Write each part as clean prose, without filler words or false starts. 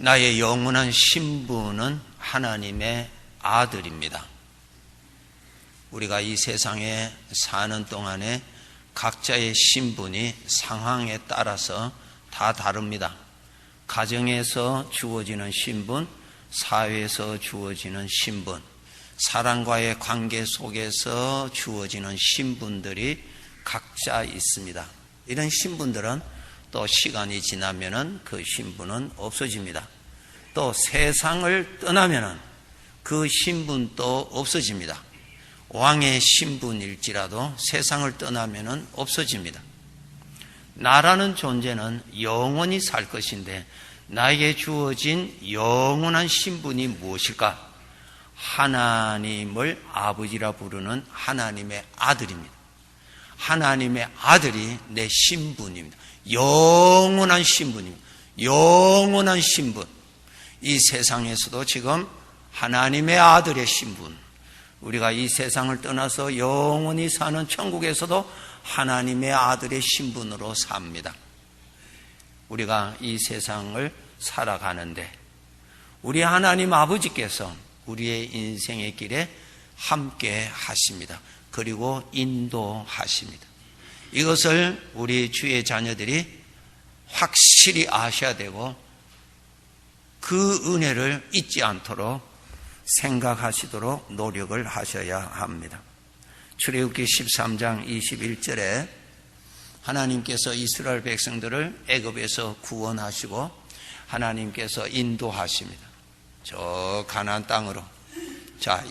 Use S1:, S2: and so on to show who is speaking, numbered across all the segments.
S1: 나의 영원한 신분은 하나님의 아들입니다. 우리가 이 세상에 사는 동안에 각자의 신분이 상황에 따라서 다 다릅니다. 가정에서 주어지는 신분, 사회에서 주어지는 신분, 사람과의 관계 속에서 주어지는 신분들이 각자 있습니다. 이런 신분들은 또 시간이 지나면은 그 신분은 없어집니다. 또 세상을 떠나면은 그 신분도 없어집니다. 왕의 신분일지라도 세상을 떠나면은 없어집니다. 나라는 존재는 영원히 살 것인데 나에게 주어진 영원한 신분이 무엇일까? 하나님을 아버지라 부르는 하나님의 아들입니다. 하나님의 아들이 내 신분입니다. 영원한 신분입니다. 영원한 신분. 이 세상에서도 지금 하나님의 아들의 신분, 우리가 이 세상을 떠나서 영원히 사는 천국에서도 하나님의 아들의 신분으로 삽니다. 우리가 이 세상을 살아가는데 우리 하나님 아버지께서 우리의 인생의 길에 함께 하십니다. 그리고 인도하십니다. 이것을 우리 주의 자녀들이 확실히 아셔야 되고 그 은혜를 잊지 않도록 생각하시도록 노력을 하셔야 합니다. 출애굽기 13장 21절에 하나님께서 이스라엘 백성들을 애굽에서 구원하시고 하나님께서 인도하십니다. 저 가나안 땅으로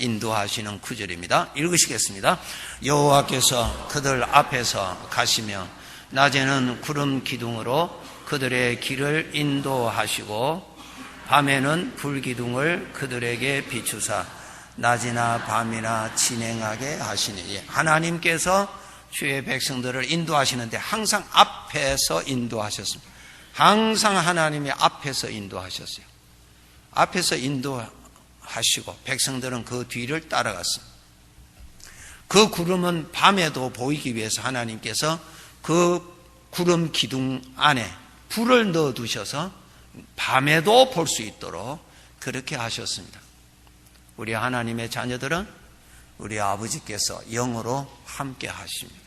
S1: 인도하시는 구절입니다. 읽으시겠습니다. 여호와께서 그들 앞에서 가시며 낮에는 구름 기둥으로 그들의 길을 인도하시고 밤에는 불기둥을 그들에게 비추사 낮이나 밤이나 진행하게 하시니, 하나님께서 주의 백성들을 인도하시는데 항상 앞에서 인도하셨습니다. 항상 하나님의 앞에서 인도하셨어요. 앞에서 인도하시고 백성들은 그 뒤를 따라갔습니다. 그 구름은 밤에도 보이기 위해서 하나님께서 그 구름 기둥 안에 불을 넣어두셔서 밤에도 볼 수 있도록 그렇게 하셨습니다. 우리 하나님의 자녀들은 우리 아버지께서 영으로 함께 하십니다.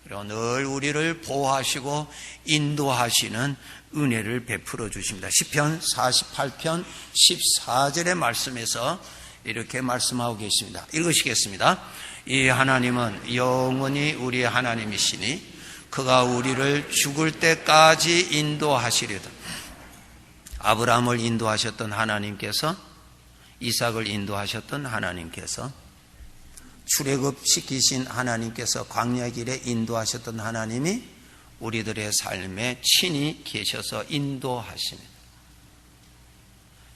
S1: 그리고 늘 우리를 보호하시고 인도하시는 은혜를 베풀어 주십니다. 시편 48편 14절의 말씀에서 이렇게 말씀하고 계십니다. 읽으시겠습니다. 이 하나님은 영원히 우리 하나님이시니 그가 우리를 죽을 때까지 인도하시리다. 아브라함을 인도하셨던 하나님께서, 이삭을 인도하셨던 하나님께서, 출애굽시키신 하나님께서 광야 길에 인도하셨던 하나님이 우리들의 삶에 친히 계셔서 인도하십니다.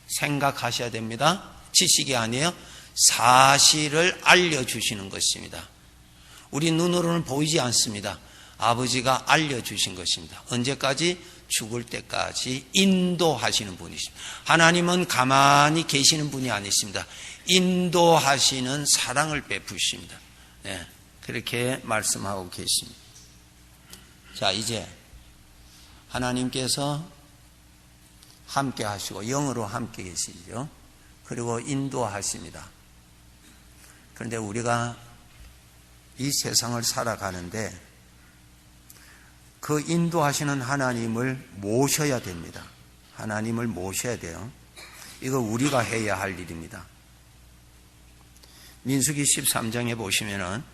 S1: 생각하셔야 됩니다. 지식이 아니에요. 사실을 알려주시는 것입니다. 우리 눈으로는 보이지 않습니다. 아버지가 알려주신 것입니다. 언제까지? 죽을 때까지 인도하시는 분이십니다. 하나님은 가만히 계시는 분이 아니십니다. 인도하시는 사랑을 베푸십니다. 네, 그렇게 말씀하고 계십니다. 자, 이제 하나님께서 함께 하시고 영으로 함께 계시죠. 그리고 인도하십니다. 그런데 우리가 이 세상을 살아가는데 그 인도하시는 하나님을 모셔야 됩니다. 하나님을 모셔야 돼요. 이거 우리가 해야 할 일입니다. 민수기 13장에 보시면은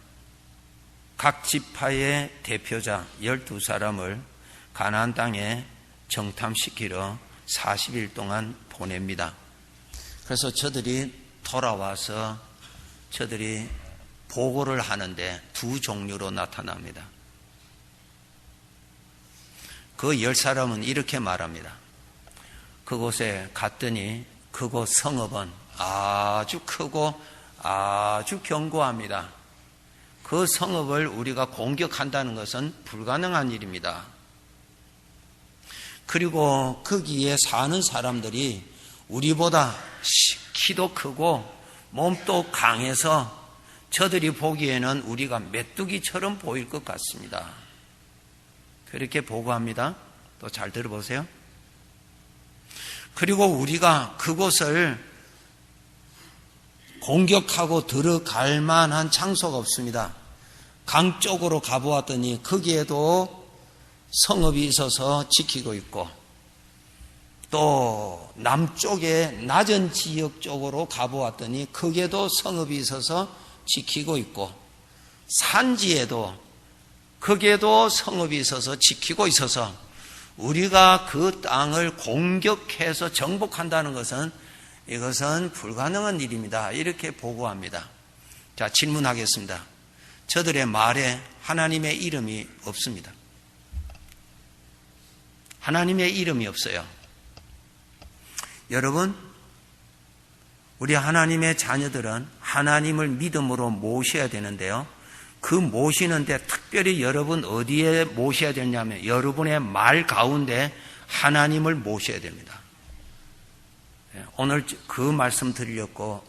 S1: 각 지파의 대표자 12사람을 가나안 땅에 정탐시키러 40일 동안 보냅니다. 그래서 저들이 돌아와서 저들이 보고를 하는데 두 종류로 나타납니다. 그 10사람은 이렇게 말합니다. 그곳에 갔더니 그곳 성읍은 아주 크고 아주 견고합니다. 그 성읍을 우리가 공격한다는 것은 불가능한 일입니다. 그리고 거기에 사는 사람들이 우리보다 키도 크고 몸도 강해서 저들이 보기에는 우리가 메뚜기처럼 보일 것 같습니다. 그렇게 보고합니다. 또 잘 들어보세요. 그리고 우리가 그곳을 공격하고 들어갈 만한 장소가 없습니다. 강 쪽으로 가보았더니 거기에도 성읍이 있어서 지키고 있고, 또 남쪽에 낮은 지역 쪽으로 가보았더니 거기에도 성읍이 있어서 지키고 있고, 산지에도 거기에도 성읍이 있어서 지키고 있어서 우리가 그 땅을 공격해서 정복한다는 것은 이것은 불가능한 일입니다. 이렇게 보고합니다. 자, 질문하겠습니다. 저들의 말에 하나님의 이름이 없습니다. 하나님의 이름이 없어요. 여러분, 우리 하나님의 자녀들은 하나님을 믿음으로 모셔야 되는데요. 그 모시는데 특별히 여러분 어디에 모셔야 되냐면 여러분의 말 가운데 하나님을 모셔야 됩니다. 오늘 그 말씀 드리려고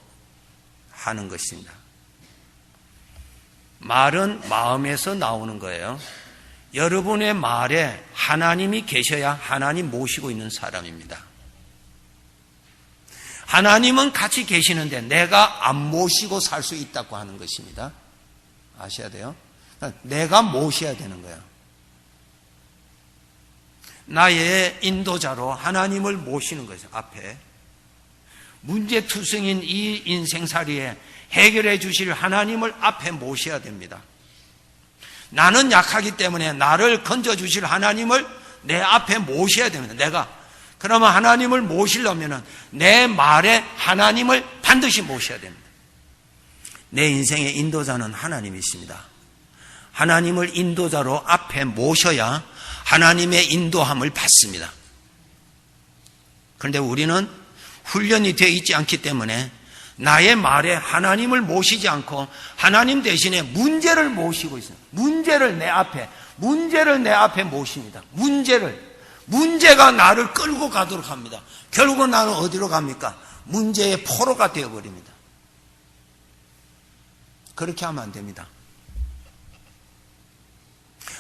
S1: 하는 것입니다. 말은 마음에서 나오는 거예요. 여러분의 말에 하나님이 계셔야 하나님 모시고 있는 사람입니다. 하나님은 같이 계시는데 내가 안 모시고 살 수 있다고 하는 것입니다. 아셔야 돼요. 내가 모셔야 되는 거예요. 나의 인도자로 하나님을 모시는 거죠. 앞에 문제투성인 이 인생살이에 해결해 주실 하나님을 앞에 모셔야 됩니다. 나는 약하기 때문에 나를 건져주실 하나님을 내 앞에 모셔야 됩니다. 그러면 하나님을 모시려면 내 말에 하나님을 반드시 모셔야 됩니다. 내 인생의 인도자는 하나님이십니다. 하나님을 인도자로 앞에 모셔야 하나님의 인도함을 받습니다. 그런데 우리는 훈련이 되어 있지 않기 때문에 나의 말에 하나님을 모시지 않고 하나님 대신에 문제를 모시고 있어요. 문제를 내 앞에 모십니다. 문제가 나를 끌고 가도록 합니다. 결국은 나는 어디로 갑니까? 문제의 포로가 되어버립니다. 그렇게 하면 안 됩니다.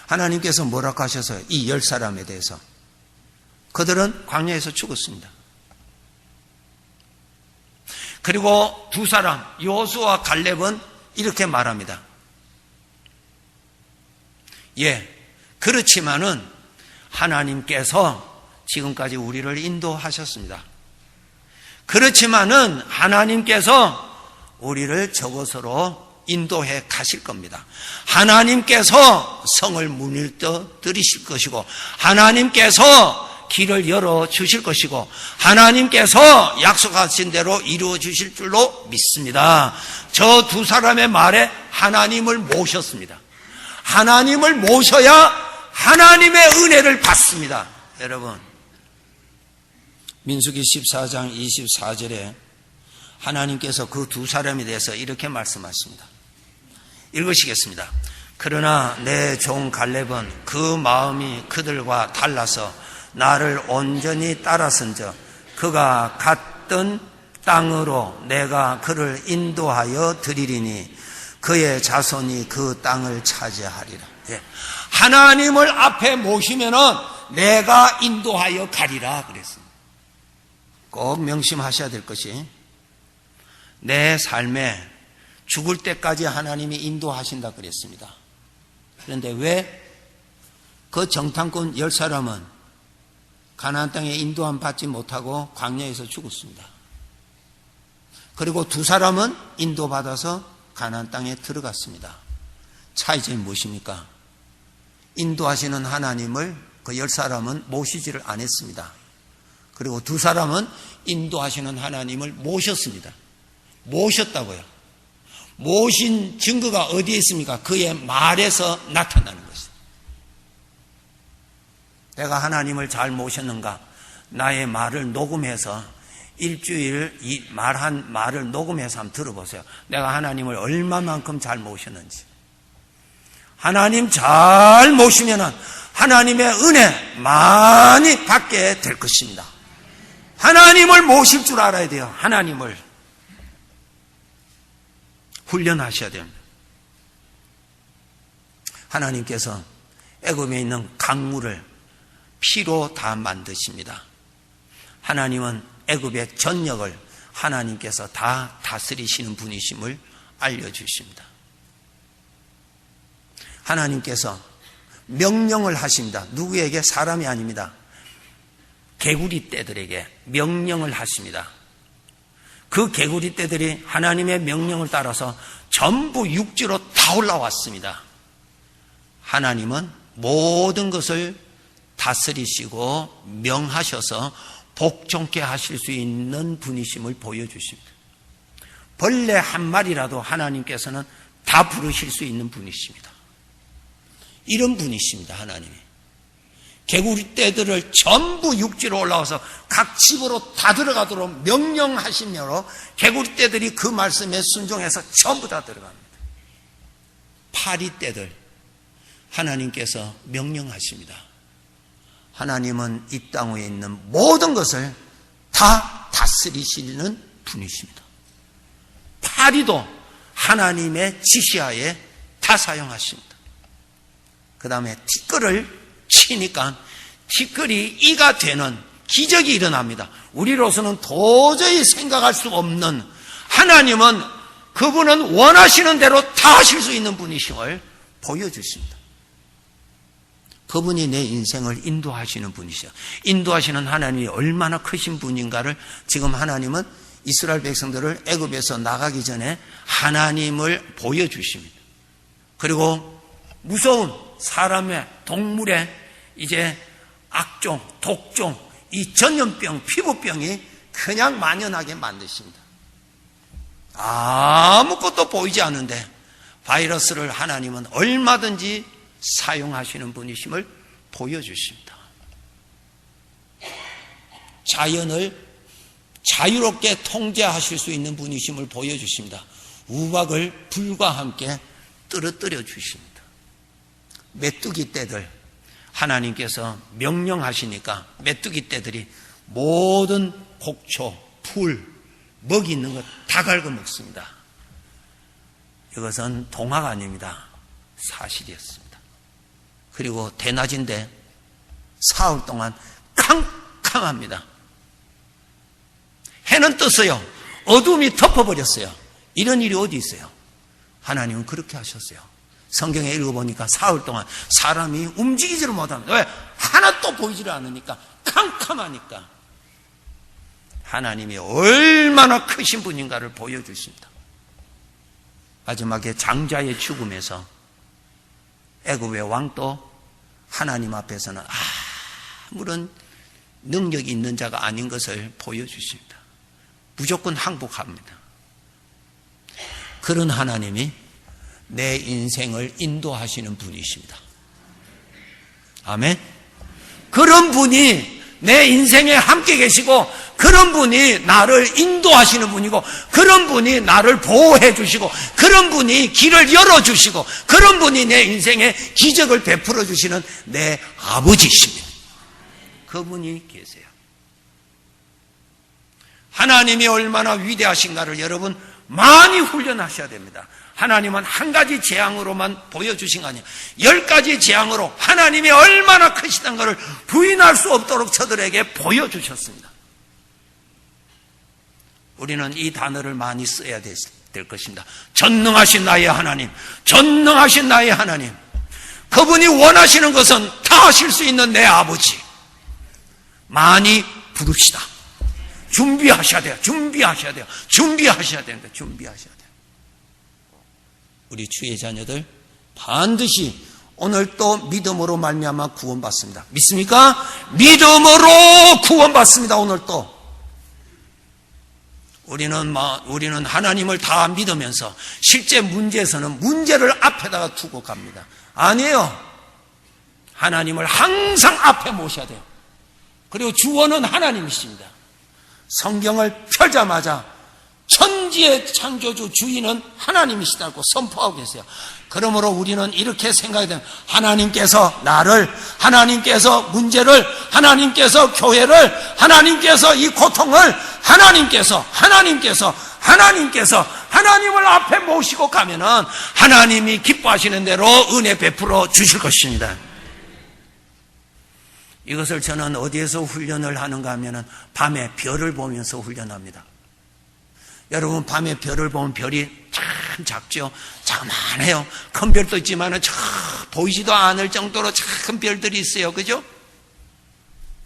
S1: 하나님께서 뭐라고 하셔서요? 이 10사람에 대해서. 그들은 광야에서 죽었습니다. 그리고 두 사람, 여호수아와 갈렙은 이렇게 말합니다. 그렇지만은 하나님께서 지금까지 우리를 인도하셨습니다. 그렇지만은 하나님께서 우리를 저곳으로 인도해 가실 겁니다. 하나님께서 성을 문일떠 드리실 것이고 하나님께서 길을 열어주실 것이고 하나님께서 약속하신 대로 이루어 주실 줄로 믿습니다. 저 두 사람의 말에 하나님을 모셨습니다. 하나님을 모셔야 하나님의 은혜를 받습니다. 여러분, 민수기 14장 24절에 하나님께서 그 두 사람에 대해서 이렇게 말씀하십니다. 읽으시겠습니다. 그러나 내 종 갈렙은 그 마음이 그들과 달라서 나를 온전히 따라선즉 그가 갔던 땅으로 내가 그를 인도하여 드리리니 그의 자손이 그 땅을 차지하리라. 하나님을 앞에 모시면은 내가 인도하여 가리라 그랬습니다. 꼭 명심하셔야 될 것이 내 삶에 죽을 때까지 하나님이 인도하신다 그랬습니다. 그런데 왜 그 정탐꾼 10사람은 가나안 땅에 인도함 받지 못하고 광야에서 죽었습니다. 그리고 두 사람은 인도받아서 가나안 땅에 들어갔습니다. 차이점이 무엇입니까? 인도하시는 하나님을 그 10사람은 모시지를 않았습니다. 그리고 두 사람은 인도하시는 하나님을 모셨습니다. 모셨다고요. 모신 증거가 어디에 있습니까? 그의 말에서 나타나는 것입니다. 내가 하나님을 잘 모셨는가? 나의 말을 녹음해서 일주일 이 말한 말을 녹음해서 한번 들어보세요. 내가 하나님을 얼마만큼 잘 모셨는지. 하나님 잘 모시면은 하나님의 은혜 많이 받게 될 것입니다. 하나님을 모실 줄 알아야 돼요. 하나님을 훈련하셔야 됩니다. 하나님께서 애굽에 있는 강물을 피로 다 만드십니다. 하나님은 애굽의 전역을 하나님께서 다 다스리시는 분이심을 알려주십니다. 하나님께서 명령을 하십니다. 누구에게? 사람이 아닙니다. 개구리 떼들에게 명령을 하십니다. 그 개구리 떼들이 하나님의 명령을 따라서 전부 육지로 다 올라왔습니다. 하나님은 모든 것을 다스리시고 명하셔서 복종케 하실 수 있는 분이심을 보여주십니다. 벌레 한 마리라도 하나님께서는 다 부르실 수 있는 분이십니다. 이런 분이십니다. 하나님이. 개구리 떼들을 전부 육지로 올라와서 각 집으로 다 들어가도록 명령하시므로 개구리 떼들이 그 말씀에 순종해서 전부 다 들어갑니다. 파리 떼들 하나님께서 명령하십니다. 하나님은 이 땅 위에 있는 모든 것을 다 다스리시는 분이십니다. 파리도 하나님의 지시하에 다 사용하십니다. 그 다음에 티끌을 치니까 티끌이 이가 되는 기적이 일어납니다. 우리로서는 도저히 생각할 수 없는, 하나님은 그분은 원하시는 대로 다 하실 수 있는 분이심을 보여주십니다. 그분이 내 인생을 인도하시는 분이시죠. 인도하시는 하나님이 얼마나 크신 분인가를 지금 하나님은 이스라엘 백성들을 애굽에서 나가기 전에 하나님을 보여주십니다. 그리고 무서운 사람의, 동물의 이제 악종, 독종, 이 전염병, 피부병이 그냥 만연하게 만드십니다. 아무것도 보이지 않는데 바이러스를 하나님은 얼마든지 사용하시는 분이심을 보여주십니다. 자연을 자유롭게 통제하실 수 있는 분이심을 보여주십니다. 우박을 불과 함께 떨어뜨려 주십니다. 메뚜기 떼들 하나님께서 명령하시니까 메뚜기 떼들이 모든 곡초, 풀, 먹이 있는 것 다 갉아먹습니다. 이것은 동화가 아닙니다. 사실이었습니다. 그리고 대낮인데 사흘 동안 캄캄합니다. 해는 떴어요. 어둠이 덮어버렸어요. 이런 일이 어디 있어요? 하나님은 그렇게 하셨어요. 성경에 읽어보니까 사흘 동안 사람이 움직이지를 못합니다. 왜? 하나도 보이지를 않으니까, 캄캄하니까. 하나님이 얼마나 크신 분인가를 보여주십니다. 마지막에 장자의 죽음에서 애굽의 왕도 하나님 앞에서는 아무런 능력이 있는 자가 아닌 것을 보여주십니다. 무조건 항복합니다. 그런 하나님이 내 인생을 인도하시는 분이십니다. 아멘. 그런 분이 내 인생에 함께 계시고, 그런 분이 나를 인도하시는 분이고, 그런 분이 나를 보호해 주시고, 그런 분이 길을 열어주시고, 그런 분이 내 인생에 기적을 베풀어 주시는 내 아버지십니다. 그분이 계세요. 하나님이 얼마나 위대하신가를 여러분 많이 훈련하셔야 됩니다. 하나님은 한 가지 재앙으로만 보여주신 거 아니에요. 10가지 재앙으로 하나님이 얼마나 크시다는 것을 부인할 수 없도록 저들에게 보여주셨습니다. 우리는 이 단어를 많이 써야 될 것입니다. 전능하신 나의 하나님, 전능하신 나의 하나님. 그분이 원하시는 것은 다 하실 수 있는 내 아버지. 많이 부릅시다. 준비하셔야 돼요. 준비하셔야 돼요. 준비하셔야 됩니다. 준비하셔야 돼요. 우리 주의 자녀들 반드시 오늘 또 믿음으로 말미암아 구원받습니다. 믿습니까? 믿음으로 구원받습니다. 오늘 또 우리는 하나님을 다 믿으면서 실제 문제에서는 문제를 앞에다가 두고 갑니다. 아니에요. 하나님을 항상 앞에 모셔야 돼요. 그리고 주원은 하나님이십니다. 성경을 펴자마자 천지의 창조주 주인은 하나님이시다고 선포하고 계세요. 그러므로 우리는 이렇게 생각해야 돼요. 하나님께서 나를, 하나님께서 문제를, 하나님께서 교회를, 하나님께서 이 고통을, 하나님께서 하나님을 앞에 모시고 가면은 하나님이 기뻐하시는 대로 은혜 베풀어 주실 것입니다. 이것을 저는 어디에서 훈련을 하는가 하면은 밤에 별을 보면서 훈련합니다. 여러분, 밤에 별을 보면 별이 참 작죠? 자그만해요. 큰 별도 있지만은 저 보이지도 않을 정도로 작은 별들이 있어요. 그죠?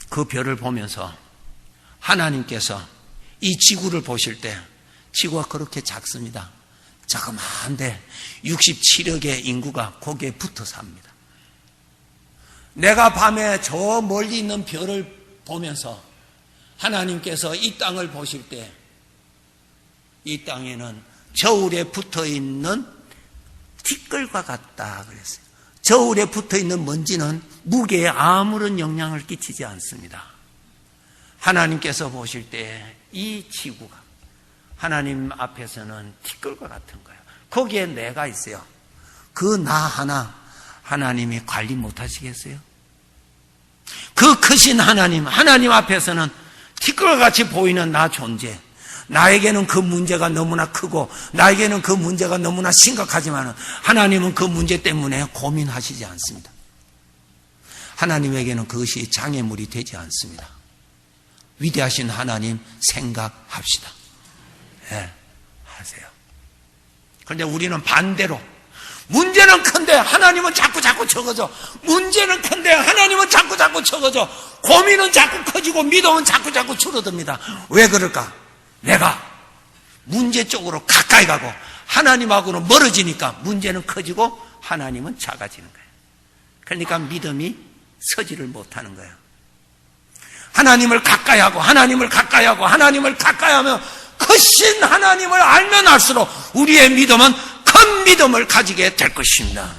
S1: 그 별을 보면서 하나님께서 이 지구를 보실 때 지구가 그렇게 작습니다. 자그마한데 67억의 인구가 거기에 붙어 삽니다. 내가 밤에 저 멀리 있는 별을 보면서 하나님께서 이 땅을 보실 때 이 땅에는 저울에 붙어 있는 티끌과 같다 그랬어요. 저울에 붙어 있는 먼지는 무게에 아무런 영향을 끼치지 않습니다. 하나님께서 보실 때 이 지구가 하나님 앞에서는 티끌과 같은 거예요. 거기에 내가 있어요. 그 나 하나 하나님이 관리 못 하시겠어요? 그 크신 하나님 앞에서는 티끌과 같이 보이는 나 존재, 나에게는 그 문제가 너무나 크고 나에게는 그 문제가 너무나 심각하지만 하나님은 그 문제 때문에 고민하시지 않습니다. 하나님에게는 그것이 장애물이 되지 않습니다. 위대하신 하나님 생각합시다. 네, 하세요. 그런데 우리는 반대로 문제는 큰데 하나님은 자꾸 적어져. 문제는 큰데 하나님은 자꾸 적어져. 고민은 자꾸 커지고 믿음은 자꾸 줄어듭니다. 왜 그럴까? 내가 문제 쪽으로 가까이 가고 하나님하고는 멀어지니까 문제는 커지고 하나님은 작아지는 거예요. 그러니까 믿음이 서지를 못하는 거예요. 하나님을 가까이 하고 하나님을 가까이 하면 크신 하나님을 알면 알수록 우리의 믿음은 큰 믿음을 가지게 될 것입니다.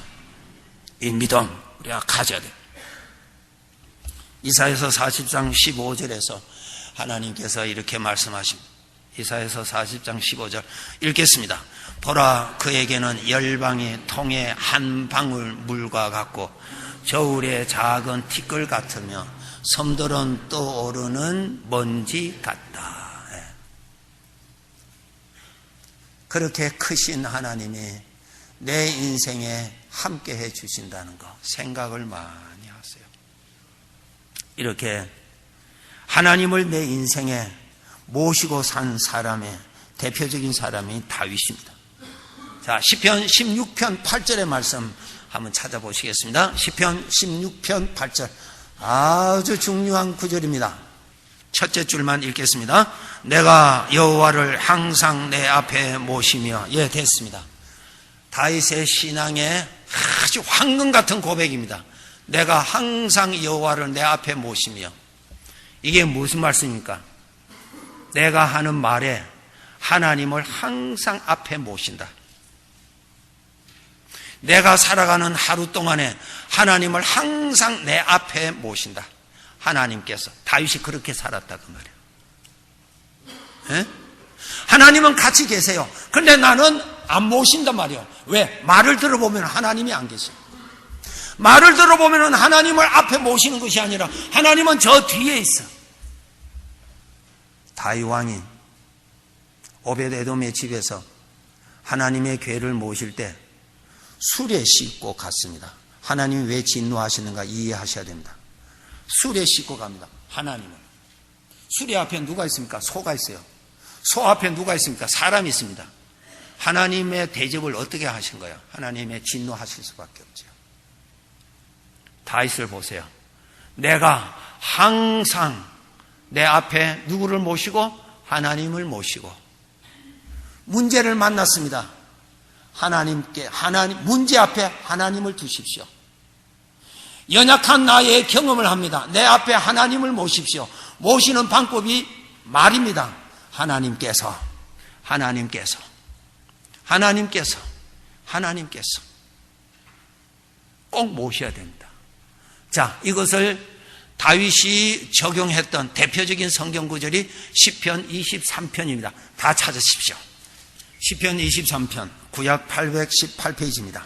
S1: 이 믿음 우리가 가져야 돼요. 이사야서 40장 15절에서 하나님께서 이렇게 말씀하십니다. 이사야서 40장 15절 읽겠습니다. 보라, 그에게는 열방의 통의 한 방울 물과 같고 저울의 작은 티끌 같으며 섬들은 떠오르는 먼지 같다. 그렇게 크신 하나님이 내 인생에 함께 해 주신다는 거 생각을 많이 하세요. 이렇게 하나님을 내 인생에 모시고 산 사람의 대표적인 사람이 다윗입니다. 자, 시편 16편 8절의 말씀 한번 찾아보시겠습니다. 시편 16편 8절 아주 중요한 구절입니다. 첫째 줄만 읽겠습니다. 내가 여호와를 항상 내 앞에 모시며. 예, 됐습니다. 다윗의 신앙의 아주 황금 같은 고백입니다. 내가 항상 여호와를 내 앞에 모시며. 이게 무슨 말씀입니까? 내가 하는 말에 하나님을 항상 앞에 모신다. 내가 살아가는 하루 동안에 하나님을 항상 내 앞에 모신다. 하나님께서 다윗이 그렇게 살았다 그 말이에요. 에? 하나님은 같이 계세요. 그런데 나는 안 모신단 말이에요. 왜? 말을 들어보면 하나님이 안 계세요. 말을 들어보면 하나님을 앞에 모시는 것이 아니라 하나님은 저 뒤에 있어. 다윗 왕이 오벳에돔의 집에서 하나님의 궤를 모실 때 술에 씻고 갔습니다. 하나님이 왜 진노하시는가 이해하셔야 됩니다. 술에 씻고 갑니다. 하나님은. 술에 앞에 누가 있습니까? 소가 있어요. 소 앞에 누가 있습니까? 사람이 있습니다. 하나님의 대접을 어떻게 하신 거예요? 하나님의 진노하실 수밖에 없죠. 다윗을 보세요. 내가 항상 내 앞에 누구를 모시고? 하나님을 모시고 문제를 만났습니다. 문제 앞에 하나님을 두십시오. 연약한 나의 경험을 합니다. 내 앞에 하나님을 모십시오. 모시는 방법이 말입니다. 하나님께서 꼭 모셔야 됩니다. 자, 이것을 다윗이 적용했던 대표적인 성경 구절이 시편 23편입니다. 다 찾으십시오. 시편 23편 구약 818페이지입니다.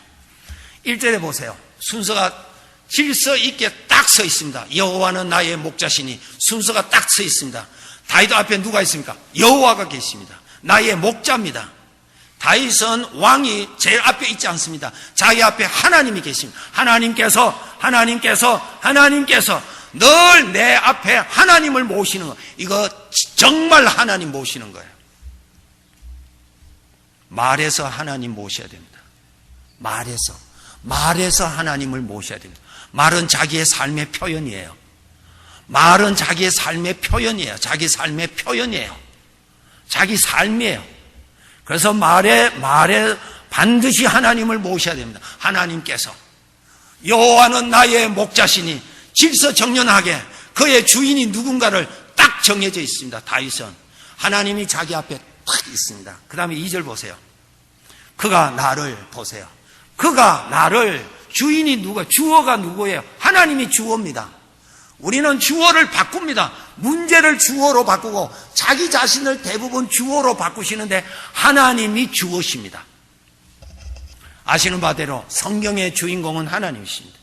S1: 1절에 보세요. 순서가 질서 있게 딱 서 있습니다. 여호와는 나의 목자시니 순서가 딱 서 있습니다. 다윗 앞에 누가 있습니까? 여호와가 계십니다. 나의 목자입니다. 다윗은 왕이 제일 앞에 있지 않습니다. 자기 앞에 하나님이 계십니다. 하나님께서 늘 내 앞에 하나님을 모시는 거. 이거 정말 하나님 모시는 거예요. 말에서 하나님 모셔야 됩니다. 말에서 하나님을 모셔야 됩니다. 말은 자기의 삶의 표현이에요. 말은 자기의 삶의 표현이에요. 자기 삶의 표현이에요. 자기 삶이에요. 그래서 말에 반드시 하나님을 모셔야 됩니다. 하나님께서 여호와는 나의 목자시니 질서정연하게 그의 주인이 누군가를 딱 정해져 있습니다. 다윗은 하나님이 자기 앞에 딱 있습니다. 그 다음에 2절 보세요. 그가 나를 보세요. 그가 나를, 주인이 주어가 누구예요? 하나님이 주어입니다. 우리는 주어를 바꿉니다. 문제를 주어로 바꾸고 자기 자신을 대부분 주어로 바꾸시는데 하나님이 주어십니다. 아시는 바대로 성경의 주인공은 하나님이십니다.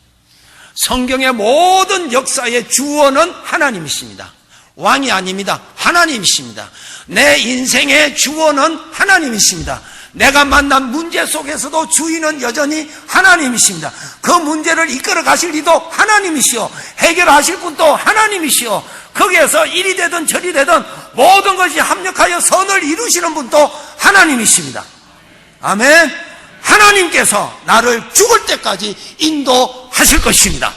S1: 성경의 모든 역사의 주어는 하나님이십니다. 왕이 아닙니다. 하나님이십니다. 내 인생의 주어는 하나님이십니다. 내가 만난 문제 속에서도 주인은 여전히 하나님이십니다. 그 문제를 이끌어 가실 이도 하나님이시오. 해결하실 분도 하나님이시오. 거기에서 일이 되든 저리 되든 모든 것이 합력하여 선을 이루시는 분도 하나님이십니다. 아멘. 하나님께서 나를 죽을 때까지 인도하실 것입니다.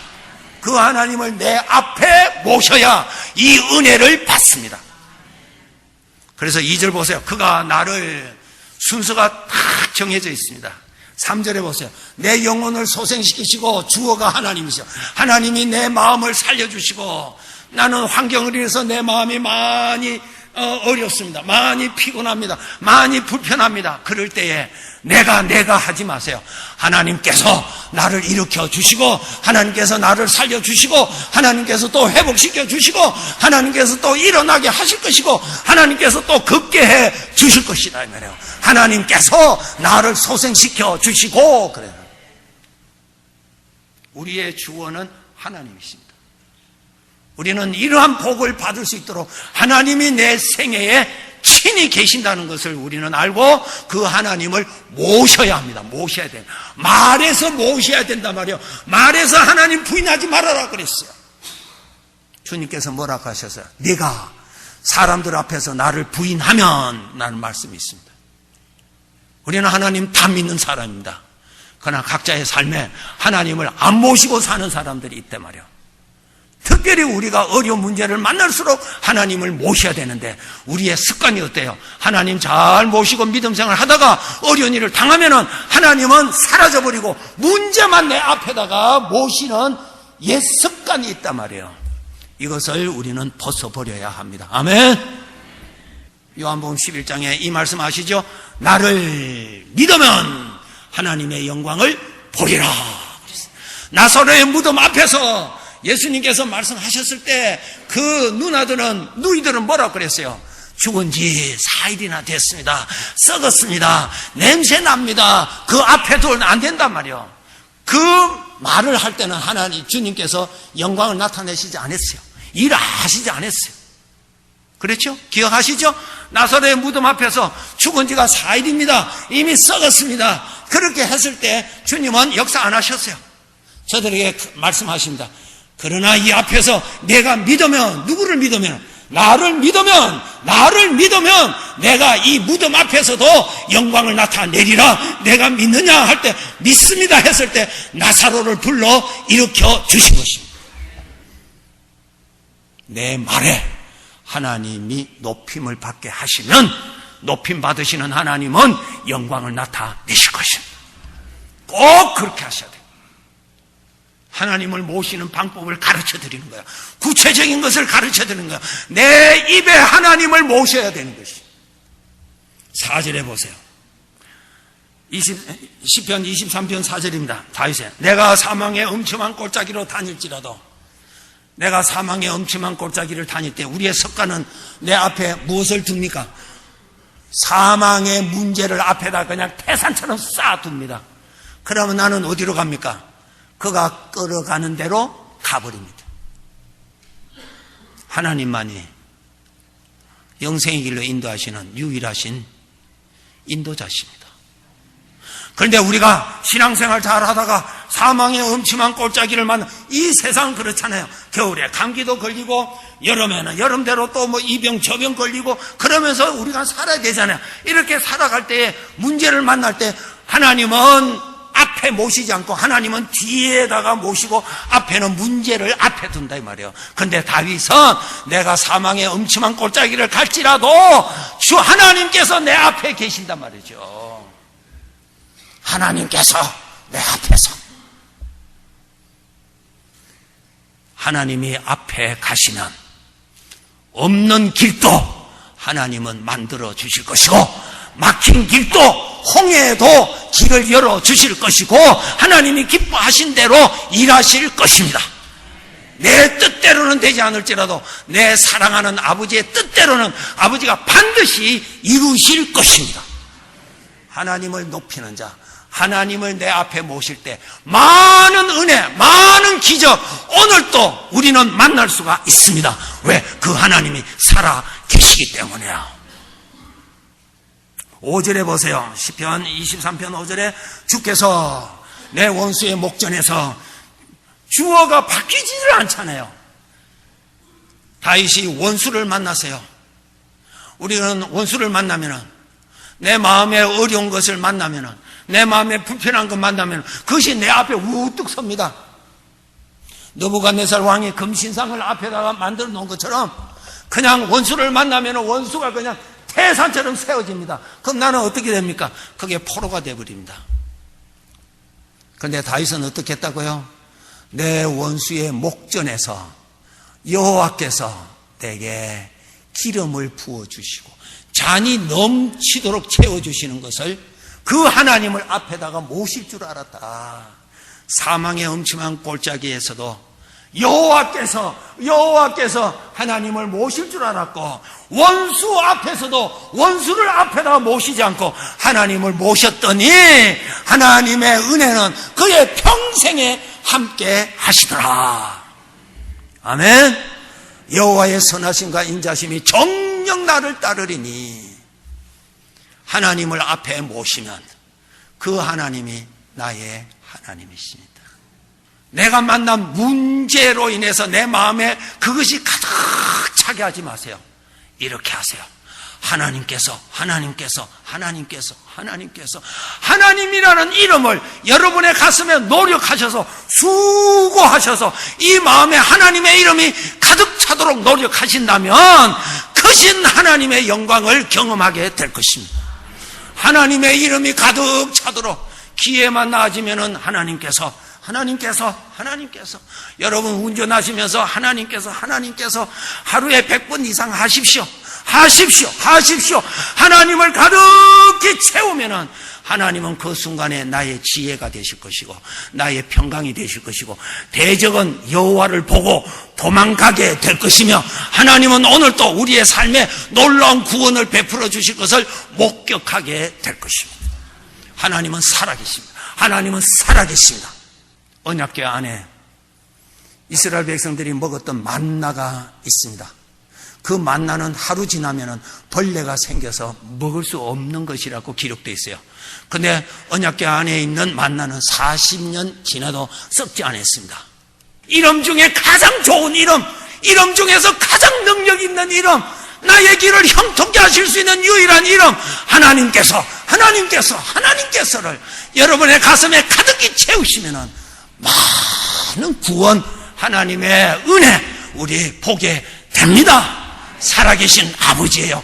S1: 그 하나님을 내 앞에 모셔야 이 은혜를 받습니다. 그래서 2절 보세요. 그가 나를, 순서가 딱 정해져 있습니다. 3절에 보세요. 내 영혼을 소생시키시고 주어가 하나님이시오. 하나님이 내 마음을 살려주시고, 나는 환경을 인해서 내 마음이 많이 어렵습니다. 많이 피곤합니다. 많이 불편합니다. 그럴 때에 내가 하지 마세요. 하나님께서 나를 일으켜 주시고, 하나님께서 나를 살려 주시고, 하나님께서 또 회복시켜 주시고, 하나님께서 또 일어나게 하실 것이고, 하나님께서 또 걷게 해 주실 것이다, 이 말이에요. 하나님께서 나를 소생시켜 주시고, 그래요. 우리의 주어는 하나님이십니다. 우리는 이러한 복을 받을 수 있도록 하나님이 내 생애에 친히 계신다는 것을 우리는 알고 그 하나님을 모셔야 합니다. 모셔야 돼요. 말에서 모셔야 된단 말이에요. 말에서 하나님 부인하지 말아라 그랬어요. 주님께서 뭐라고 하셨어요? 네가 사람들 앞에서 나를 부인하면, 라는 말씀이 있습니다. 우리는 하나님 다 믿는 사람입니다. 그러나 각자의 삶에 하나님을 안 모시고 사는 사람들이 있단 말이에요. 특별히 우리가 어려운 문제를 만날수록 하나님을 모셔야 되는데 우리의 습관이 어때요? 하나님 잘 모시고 믿음 생활 하다가 어려운 일을 당하면은 하나님은 사라져버리고 문제만 내 앞에다가 모시는 옛 습관이 있단 말이에요. 이것을 우리는 벗어버려야 합니다. 아멘. 요한복음 11장에 이 말씀 아시죠? 나를 믿으면 하나님의 영광을 보리라. 나사로의 무덤 앞에서 예수님께서 말씀하셨을 때 그 누이들은 뭐라고 그랬어요? 죽은 지 4일이나 됐습니다. 썩었습니다. 냄새 납니다. 그 앞에 두면 안 된단 말이에요. 그 말을 할 때는 하나님, 주님께서 영광을 나타내시지 않았어요. 일하시지 않았어요. 그렇죠? 기억하시죠? 나사로의 무덤 앞에서 죽은 지가 4일입니다. 이미 썩었습니다. 그렇게 했을 때 주님은 역사 안 하셨어요. 저들에게 말씀하십니다. 그러나 이 앞에서 내가 믿으면, 누구를 믿으면? 나를 믿으면 내가 이 무덤 앞에서도 영광을 나타내리라. 내가 믿느냐 할 때 믿습니다 했을 때 나사로를 불러 일으켜 주신 것입니다. 내 말에 하나님이 높임을 받게 하시면 높임 받으시는 하나님은 영광을 나타내실 것입니다. 꼭 그렇게 하셔야 돼요. 하나님을 모시는 방법을 가르쳐 드리는 거야. 구체적인 것을 가르쳐 드리는 거야. 내 입에 하나님을 모셔야 되는 것이. 4절에 보세요. 시편 23편 4절입니다. 다윗의 내가 사망의 엄침한 골짜기로 다닐지라도, 내가 사망의 엄침한 골짜기를 다닐 때 우리의 습관은 내 앞에 무엇을 둡니까? 사망의 문제를 앞에다 그냥 태산처럼 쌓아둡니다. 그러면 나는 어디로 갑니까? 그가 끌어가는 대로 가버립니다. 하나님만이 영생의 길로 인도하시는 유일하신 인도자십니다. 그런데 우리가 신앙생활 잘 하다가 사망의 음침한 골짜기를 만나, 이 세상은 그렇잖아요. 겨울에 감기도 걸리고, 여름에는 여름대로 또 뭐 이병 저병 걸리고, 그러면서 우리가 살아야 되잖아요. 이렇게 살아갈 때에 문제를 만날 때 하나님은 앞에 모시지 않고 하나님은 뒤에다가 모시고 앞에는 문제를 앞에 둔다 이 말이에요. 그런데 다윗은 내가 사망의 음침한 골짜기를 갈지라도 주 하나님께서 내 앞에 계신단 말이죠. 하나님께서 내 앞에서, 하나님이 앞에 가시면 없는 길도 하나님은 만들어 주실 것이고, 막힌 길도 홍해에도 길을 열어 주실 것이고, 하나님이 기뻐하신 대로 일하실 것입니다. 내 뜻대로는 되지 않을지라도 내 사랑하는 아버지의 뜻대로는 아버지가 반드시 이루실 것입니다. 하나님을 높이는 자, 하나님을 내 앞에 모실 때 많은 은혜, 많은 기적, 오늘도 우리는 만날 수가 있습니다. 왜? 그 하나님이 살아 계시기 때문이에요. 5절에 보세요. 시편 23편 5절에 주께서 내 원수의 목전에서, 주어가 바뀌지를 않잖아요. 다윗이 원수를 만나세요. 우리는 원수를 만나면은, 내 마음에 어려운 것을 만나면은, 내 마음에 불편한 것 만나면 그것이 내 앞에 우뚝 섭니다. 느부갓네살 왕이 금신상을 앞에다가 만들어 놓은 것처럼 그냥 원수를 만나면 원수가 그냥 태산처럼 세워집니다. 그럼 나는 어떻게 됩니까? 그게 포로가 되어버립니다. 그런데 다윗은 어떻게 했다고요? 내 원수의 목전에서 여호와께서 내게 기름을 부어주시고 잔이 넘치도록 채워주시는 것을, 그 하나님을 앞에다가 모실 줄 알았다. 사망의 음침한 골짜기에서도 여호와께서 하나님을 모실 줄 알았고, 원수 앞에서도 원수를 앞에다가 모시지 않고 하나님을 모셨더니 하나님의 은혜는 그의 평생에 함께 하시더라. 아멘. 여호와의 선하심과 인자심이 정녕 나를 따르리니, 하나님을 앞에 모시면 그 하나님이 나의 하나님이십니다. 내가 만난 문제로 인해서 내 마음에 그것이 가득 차게 하지 마세요. 이렇게 하세요. 하나님께서 하나님이라는 이름을 여러분의 가슴에 노력하셔서, 수고하셔서 이 마음에 하나님의 이름이 가득 차도록 노력하신다면 크신 하나님의 영광을 경험하게 될 것입니다. 하나님의 이름이 가득 차도록 기회만 나아지면은 하나님께서 여러분 운전하시면서 하나님께서 하루에 100번 이상 하십시오. 하나님을 가득히 채우면은 하나님은 그 순간에 나의 지혜가 되실 것이고 나의 평강이 되실 것이고, 대적은 여호와를 보고 도망가게 될 것이며, 하나님은 오늘도 우리의 삶에 놀라운 구원을 베풀어 주실 것을 목격하게 될 것입니다. 하나님은 살아계십니다. 언약궤 안에 이스라엘 백성들이 먹었던 만나가 있습니다. 그 만나는 하루 지나면 벌레가 생겨서 먹을 수 없는 것이라고 기록되어 있어요. 그런데 언약궤 안에 있는 만나는 40년 지나도 썩지 않았습니다. 이름 중에 가장 좋은 이름 중에서 가장 능력 있는 이름, 나의 길을 형통케 하실 수 있는 유일한 이름, 하나님께서를 여러분의 가슴에 가득히 채우시면은 많은 구원, 하나님의 은혜 우리 보게 됩니다. 살아계신 아버지예요.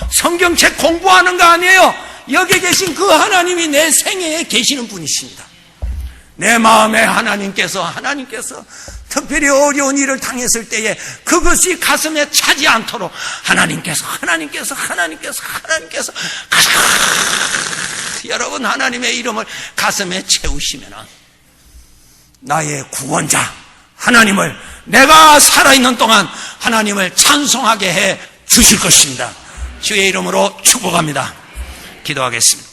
S1: 성경책 공부하는 거 아니에요. 여기 계신 그 하나님이 내 생애에 계시는 분이십니다. 내 마음에 하나님께서 특별히 어려운 일을 당했을 때에 그것이 가슴에 차지 않도록 하나님께서 여러분 하나님의 이름을 가슴에 채우시면 나의 구원자 하나님을, 내가 살아있는 동안 하나님을 찬송하게 해 주실 것입니다. 주의 이름으로 축복합니다. 기도하겠습니다.